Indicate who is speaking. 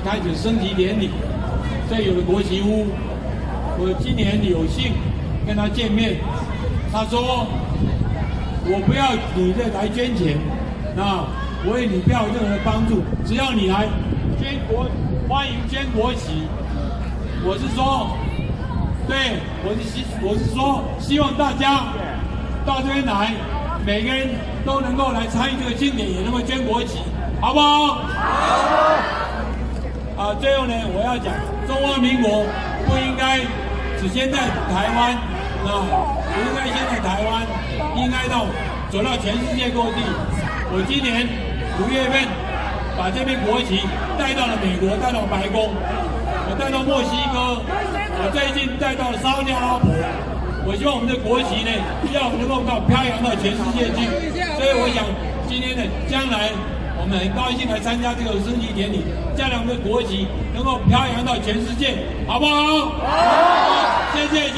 Speaker 1: 开始升旗典礼，这有个国旗屋。我今年有幸跟他见面，他说：“我不要你再来捐钱，我为你不要有任何的帮助，只要你来捐欢迎捐国旗。”我是说，对，我是说，希望大家到这边来，每个人都能够来参与这个庆典，也能够捐国旗，好不好？好。最后呢，我要讲，中华民国不应该只先在台湾，不应该先在台湾，应该走到全世界各地。我今年5月份把这边国旗带到了美国，带到白宫，我带到墨西哥，我最近带到了沙特阿拉伯。我希望我们的国旗呢，要能够飘扬到全世界去。所以我想，今天呢，将来我们很高兴来参加这个升旗典礼，将来我们的国旗能够飘扬到全世界，好不好？好，谢谢。